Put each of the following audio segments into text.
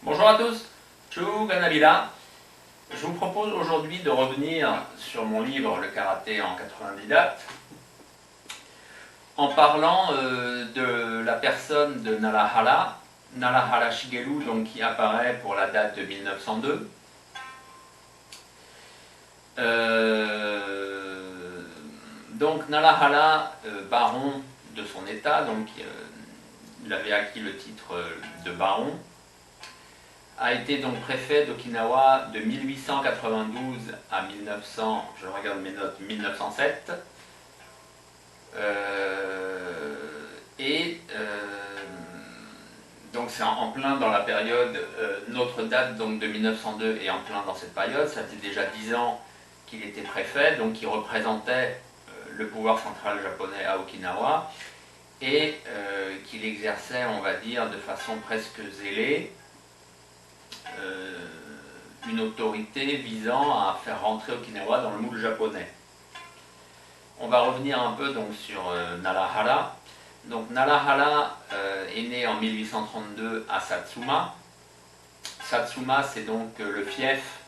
Bonjour à tous, Chu Ganabila. Je vous propose aujourd'hui de revenir sur mon livre Le karaté en 90 dates en parlant de la personne de Narahara Shigeru, donc, qui apparaît pour la date de 1902. Donc Narahara, baron de son état, donc il avait acquis le titre de baron, a été donc préfet d'Okinawa de 1892 à 1900, je regarde mes notes, 1907. Donc c'est en plein dans la période, notre date donc de 1902 est en plein dans cette période, ça faisait déjà 10 ans qu'il était préfet, donc il représentait le pouvoir central japonais à Okinawa, et qu'il exerçait, on va dire, de façon presque zélée, une autorité visant à faire rentrer Okinawa dans le moule japonais. On va revenir un peu donc sur Narahara. Donc Narahara est né en 1832 à Satsuma. Satsuma, c'est donc le fief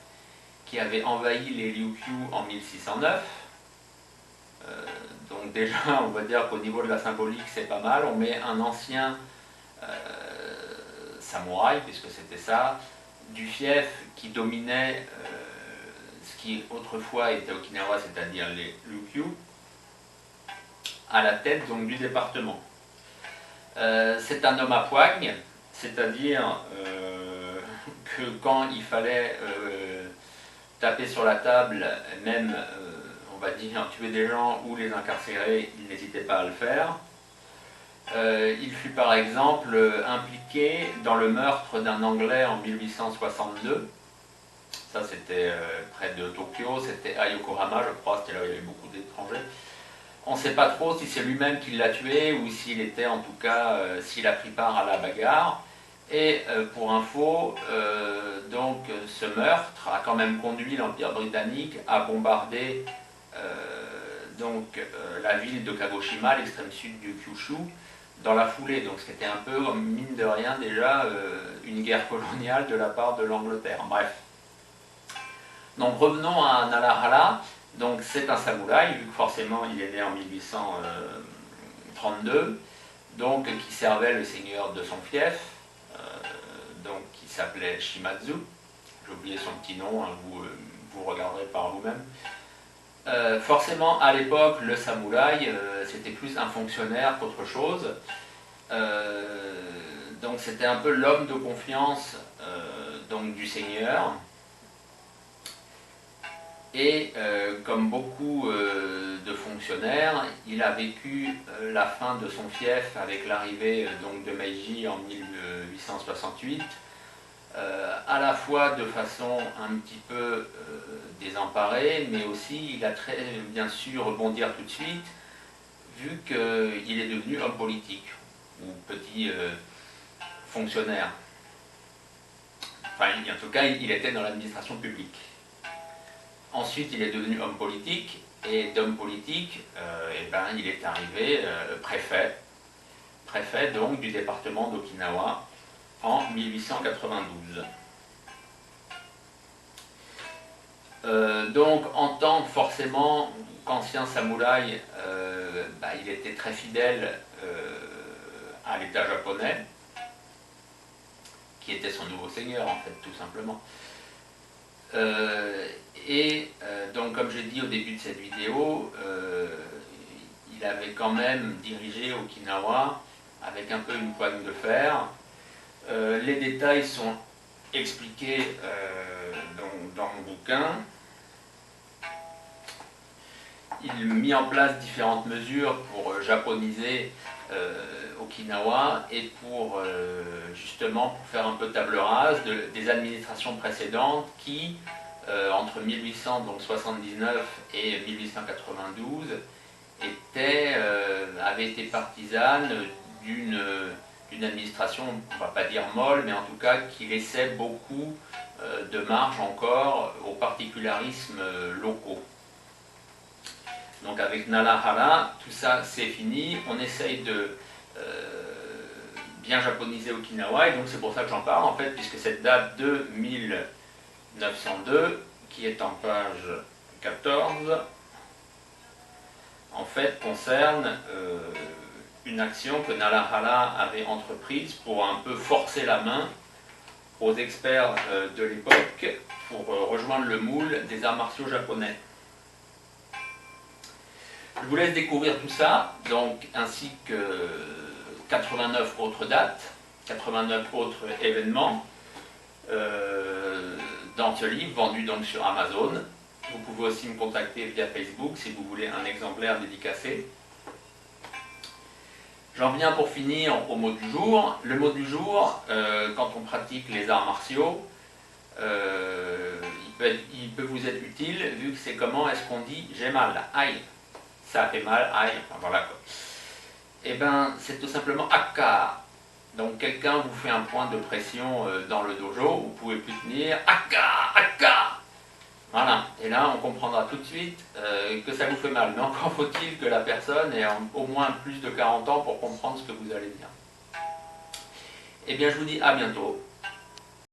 qui avait envahi les Ryukyu en 1609. Donc déjà, on va dire qu'au niveau de la symbolique, c'est pas mal. On met un ancien samouraï, puisque c'était ça, du fief qui dominait ce qui autrefois était Okinawa, c'est-à-dire les Ryukyu, à la tête donc du département. C'est un homme à poigne, c'est-à-dire que quand il fallait taper sur la table, même on va dire tuer des gens ou les incarcérer, il n'hésitait pas à le faire. Il fut par exemple impliqué dans le meurtre d'un Anglais en 1862. Ça c'était près de Tokyo, c'était à Yokohama je crois, c'était là où il y avait beaucoup d'étrangers. On ne sait pas trop si c'est lui-même qui l'a tué ou s'il était en tout cas, s'il a pris part à la bagarre. Et pour info, donc ce meurtre a quand même conduit l'Empire britannique à bombarder la ville de Kagoshima, l'extrême sud du Kyushu, dans la foulée. Donc c'était un peu, mine de rien, déjà une guerre coloniale de la part de l'Angleterre. Bref. Donc revenons à Narahara. Donc c'est un samouraï, vu que forcément il est né en 1832, donc qui servait le seigneur de son fief, donc qui s'appelait Shimazu. J'ai oublié son petit nom, hein, vous regarderez par vous-même. Forcément, à l'époque, le samouraï, c'était plus un fonctionnaire qu'autre chose. Donc c'était un peu l'homme de confiance donc, du seigneur. Et comme beaucoup de fonctionnaires, il a vécu la fin de son fief avec l'arrivée donc de Meiji en 1868, à la fois de façon un petit peu désemparée, mais aussi il a très bien su rebondir tout de suite, vu qu'il est devenu homme politique, ou petit fonctionnaire. Enfin, en tout cas, il était dans l'administration publique. Ensuite, il est devenu homme politique, et d'homme politique, il est arrivé préfet donc du département d'Okinawa en 1892. Donc, en tant forcément qu'ancien samouraï, il était très fidèle à l'État japonais, qui était son nouveau seigneur en fait, tout simplement. Donc comme j'ai dit au début de cette vidéo, il avait quand même dirigé Okinawa avec un peu une poigne de fer. Les détails sont expliqués dans mon bouquin. Il mit en place différentes mesures pour japoniser Okinawa et pour justement pour faire un peu table rase des administrations précédentes qui entre 1879 et 1892 avaient été partisanes d'une administration, on ne va pas dire molle, mais en tout cas qui laissait beaucoup de marge encore aux particularismes locaux. Donc avec Narahara, tout ça c'est fini, on essaye bien japonisé Okinawa, et donc c'est pour ça que j'en parle en fait, puisque cette date de 1902, qui est en page 14, en fait concerne une action que Narahara avait entreprise pour un peu forcer la main aux experts de l'époque pour rejoindre le moule des arts martiaux japonais. Je vous laisse découvrir tout ça, donc, ainsi que 89 autres dates, 89 autres événements dans ce livre, vendu donc sur Amazon. Vous pouvez aussi me contacter via Facebook si vous voulez un exemplaire dédicacé. J'en viens pour finir au mot du jour. Le mot du jour, quand on pratique les arts martiaux, il peut vous être utile, vu que c'est comment est-ce qu'on dit « j'ai mal »,« aïe ». Ça fait mal, aïe, enfin voilà quoi. Et bien, c'est tout simplement akka. Donc quelqu'un vous fait un point de pression dans le dojo, vous pouvez plus tenir, akka, akka. Voilà, et là on comprendra tout de suite que ça vous fait mal. Mais encore faut-il que la personne ait au moins plus de 40 ans pour comprendre ce que vous allez dire. Et bien je vous dis à bientôt.